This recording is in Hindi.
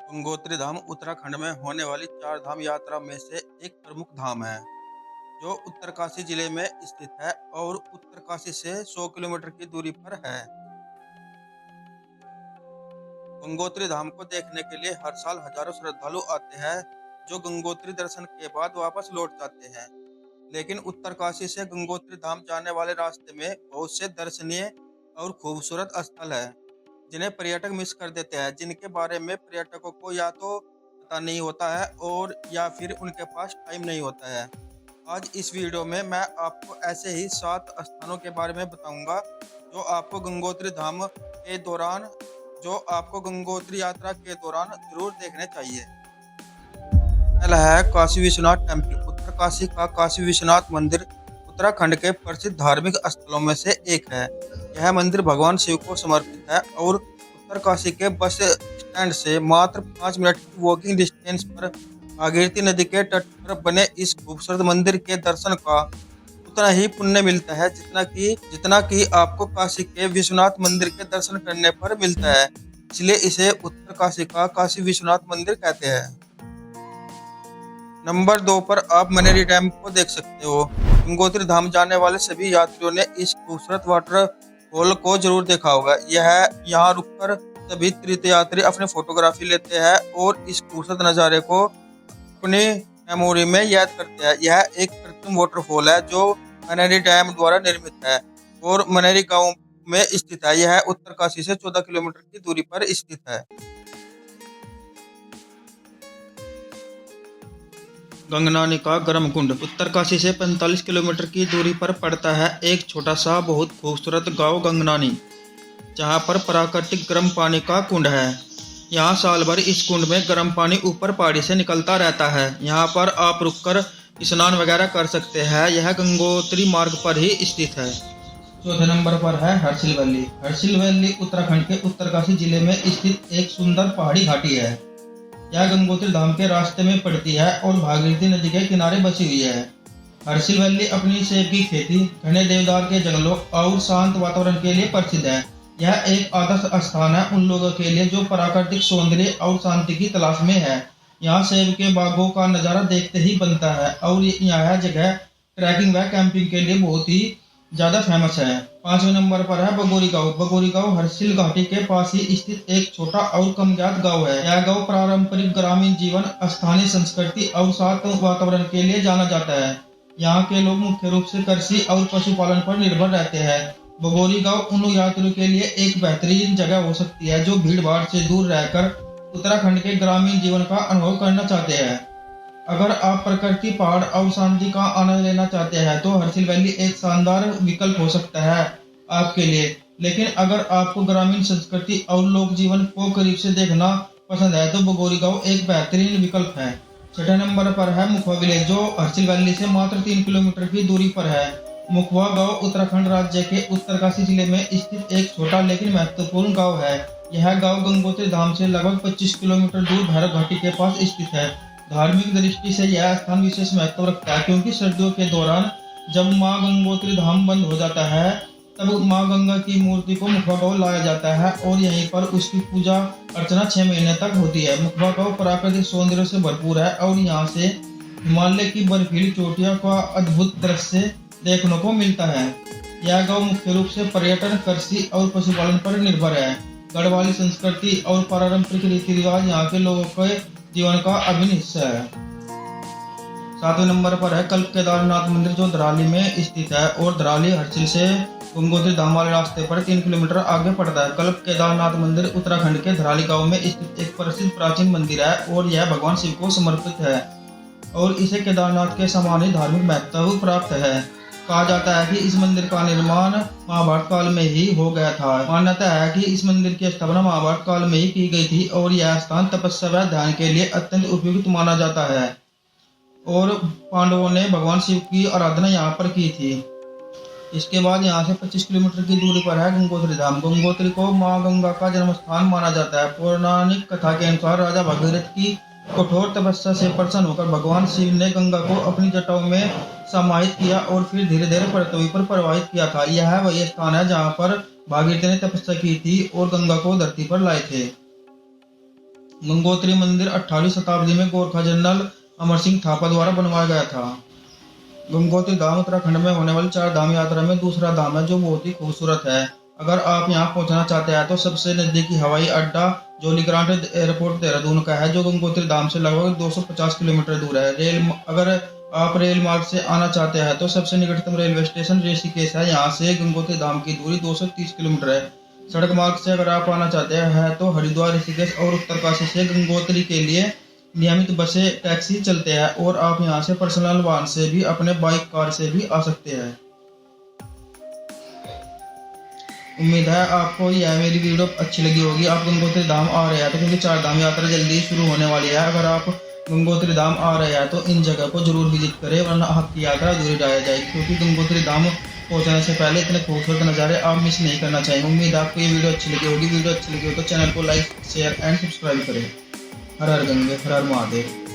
गंगोत्री धाम उत्तराखंड में होने वाली चार धाम यात्रा में से एक प्रमुख धाम है, जो उत्तरकाशी जिले में स्थित है और उत्तरकाशी से 100 किलोमीटर की दूरी पर है। गंगोत्री धाम को देखने के लिए हर साल हजारों श्रद्धालु आते हैं, जो गंगोत्री दर्शन के बाद वापस लौट जाते हैं। लेकिन उत्तरकाशी से गंगोत्री धाम जाने वाले रास्ते में बहुत से दर्शनीय और खूबसूरत स्थल है, जिन्हें पर्यटक मिस कर देते हैं, जिनके बारे में पर्यटकों को या तो पता नहीं होता है और या फिर उनके पास टाइम नहीं होता है। आज इस वीडियो में मैं आपको ऐसे ही 7 स्थानों के बारे में बताऊंगा, जो आपको गंगोत्री धाम के दौरान जो आपको गंगोत्री यात्रा के दौरान जरूर देखने चाहिए। पहला है काशी विश्वनाथ टेम्पल। उत्तरकाशी का काशी विश्वनाथ मंदिर उत्तराखंड के प्रसिद्ध धार्मिक स्थलों में से एक है। यह मंदिर भगवान शिव को समर्पित है और उत्तरकाशी के बस स्टैंड से मात्र 5 मिनट की वॉकिंग डिस्टेंस पर भागीरथी नदी के तट पर बने इस खूबसूरत मंदिर के दर्शन का उतना ही पुण्य मिलता है जितना कि आपको काशी के विश्वनाथ मंदिर के दर्शन करने पर मिलता है। इसलिए इसे उत्तरकाशी का काशी विश्वनाथ मंदिर कहते हैं। नंबर 2 पर आप मनेरी डैम को देख सकते हो। गंगोत्री धाम जाने वाले सभी यात्रियों ने इस खूबसूरत वाटरफॉल को जरूर देखा होगा। यहाँ रुककर सभी तीर्थयात्री अपने फोटोग्राफी लेते हैं और इस खूबसूरत नज़ारे को अपनी मेमोरी में याद करते हैं। यह एक कृत्रिम वाटरफॉल है जो मनेरी डैम द्वारा निर्मित है और मनेरी गांव में स्थित है। यह उत्तरकाशी से 14 किलोमीटर की दूरी पर स्थित है। गंगनानी का गर्म कुंड उत्तरकाशी से 45 किलोमीटर की दूरी पर पड़ता है एक छोटा सा बहुत खूबसूरत गांव गंगनानी, जहां पर प्राकृतिक गर्म पानी का कुंड है। यहाँ साल भर इस कुंड में गर्म पानी ऊपर पहाड़ी से निकलता रहता है। यहाँ पर आप रुककर स्नान वगैरह कर सकते हैं। यह गंगोत्री मार्ग पर ही स्थित है। चौथे नंबर पर है हर्षिल वैली। हर्षिल वैली उत्तराखंड के उत्तरकाशी जिले में स्थित एक सुंदर पहाड़ी घाटी है। यह गंगोत्री धाम के रास्ते में पड़ती है और भागीरथी नदी के किनारे बसी हुई है। हर्षिल वैली अपनी सेब की खेती, घने देवदार के जंगलों और शांत वातावरण के लिए प्रसिद्ध है। यह एक आदर्श स्थान है उन लोगों के लिए जो प्राकृतिक सौंदर्य और शांति की तलाश में है। यहाँ सेब के बागों का नज़ारा देखते ही बनता है और यह जगह ट्रैकिंग व कैंपिंग के लिए बहुत ही ज्यादा फेमस है। 5वें नंबर पर है बगोरी गांव। बगोरी गांव हर्षिल घाटी के पास ही स्थित एक छोटा और कम ज्ञात गांव है। यह गांव पारंपरिक ग्रामीण जीवन, स्थानीय संस्कृति और शांत वातावरण के लिए जाना जाता है। यहाँ के लोग मुख्य रूप से कृषि और पशुपालन पर निर्भर रहते हैं। बगोरी गांव उन यात्रियों के लिए एक बेहतरीन जगह हो सकती है जो भीड़ भाड़ से दूर रहकर उत्तराखंड के ग्रामीण जीवन का अनुभव करना चाहते हैं। अगर आप प्रकृति, पहाड़ और शांति का आनंद लेना चाहते हैं तो हर्षिल वैली एक शानदार विकल्प हो सकता है आपके लिए। लेकिन अगर आपको ग्रामीण संस्कृति और लोक जीवन को करीब से देखना पसंद है तो बगोरी गांव एक बेहतरीन विकल्प है। 6ठे नंबर पर है मुखवा विलेज, जो हर्षिल वैली से मात्र 3 किलोमीटर की दूरी पर है। मुखवा गांव उत्तराखंड राज्य के उत्तरकाशी जिले में स्थित एक छोटा लेकिन महत्वपूर्ण गाँव है। यह गाँव गंगोत्री धाम से लगभग 25 किलोमीटर दूर भैरव घाटी के पास स्थित है। धार्मिक दृष्टि से यह स्थान विशेष महत्व रखता है, क्योंकि सर्दियों के दौरान जब मां गंगोत्री धाम बंद हो जाता है तब मां गंगा की मूर्ति को मुखवा गांव लाया जाता है और यहीं पर उसकी पूजा अर्चना 6 महीने तक होती है। मुखवा गांव प्राकृतिक सौंदर्य से भरपूर है और यहाँ से हिमालय की बर्फीली चोटियों का अद्भुत दृश्य देखने को मिलता है। यह गाँव मुख्य रूप से पर्यटन, कृषि और पशुपालन पर निर्भर है। गढ़वाली संस्कृति और पारंपरिक रीति रिवाज यहाँ के लोगों के जीवन का अभिन्न हिस्सा है। 7वें नंबर पर है कल्प केदारनाथ मंदिर, जो धराली में स्थित है और धराली हर्षिल से गंगोत्री धाम वाले रास्ते पर 3 किलोमीटर आगे पड़ता है। कल्प केदारनाथ मंदिर उत्तराखंड के धराली गांव में स्थित एक प्रसिद्ध प्राचीन मंदिर है और यह भगवान शिव को समर्पित है और इसे केदारनाथ के समान ही धार्मिक महत्व प्राप्त है। कहा जाता है कि इस मंदिर का निर्माण महाभारत काल में ही हो गया था। मान्यता है कि इस मंदिर की स्थापना महाभारत काल में ही की गई थी और यह स्थान तपस्या व ध्यान के लिए अत्यंत उपयुक्त माना जाता है और पांडवों ने भगवान शिव की आराधना यहाँ पर की थी। इसके बाद यहाँ से 25 किलोमीटर की दूरी पर है गंगोत्री धाम। गंगोत्री को माँ गंगा का जन्म स्थान माना जाता है। पौराणिक कथा के अनुसार राजा भगीरथ की कठोर तपस्या से प्रसन्न होकर भगवान शिव ने गंगा को अपनी जटाओं में समाहित किया और फिर धीरे धीरे पृथ्वी पर प्रवाहित किया था। यह वही स्थान है जहाँ पर भागीरथी ने तपस्या की थी और गंगा को धरती पर लाए थे। गंगोत्री मंदिर 18वीं शताब्दी में गोरखा जनरल अमर सिंह थापा द्वारा बनवाया गया था। गंगोत्री धाम उत्तराखंड में होने वाली 4 धाम यात्रा में दूसरा धाम है जो बहुत ही खूबसूरत है। अगर आप यहाँ पहुँचना चाहते हैं तो सबसे नजदीकी हवाई अड्डा जोलीग्रांट एयरपोर्ट देहरादून का है, जो गंगोत्री धाम से लगभग 250 किलोमीटर दूर है। अगर आप रेल मार्ग से आना चाहते हैं तो सबसे निकटतम रेलवे स्टेशन ऋषिकेश है। यहाँ से गंगोत्री धाम की दूरी 230 किलोमीटर है। सड़क मार्ग से अगर आप आना चाहते हैं तो हरिद्वार, ऋषिकेश और उत्तरकाशी से गंगोत्री के लिए नियमित बसें, टैक्सी चलते हैं और आप यहां से पर्सनल वाहन से भी, अपने बाइक, कार से भी आ सकते हैं। उम्मीद है आपको यह मेरी वीडियो अच्छी लगी होगी। आप गंगोत्री धाम आ रहे हैं तो क्योंकि 4 धाम यात्रा जल्दी शुरू होने वाली है, अगर आप गंगोत्री धाम आ रहे हैं तो इन जगह को जरूर विजिट करें, वरना आपकी यात्रा अधूरी रह जाएगी। क्योंकि गंगोत्री धाम पहुंचने से पहले इतने खूबसूरत नज़ारे आप मिस नहीं करना चाहेंगे। उम्मीद है आपको ये वीडियो अच्छी लगी होगी। वीडियो अच्छी लगी हो तो चैनल को लाइक, शेयर एंड सब्सक्राइब करें। हर हर गंगे, हर हर महादेव।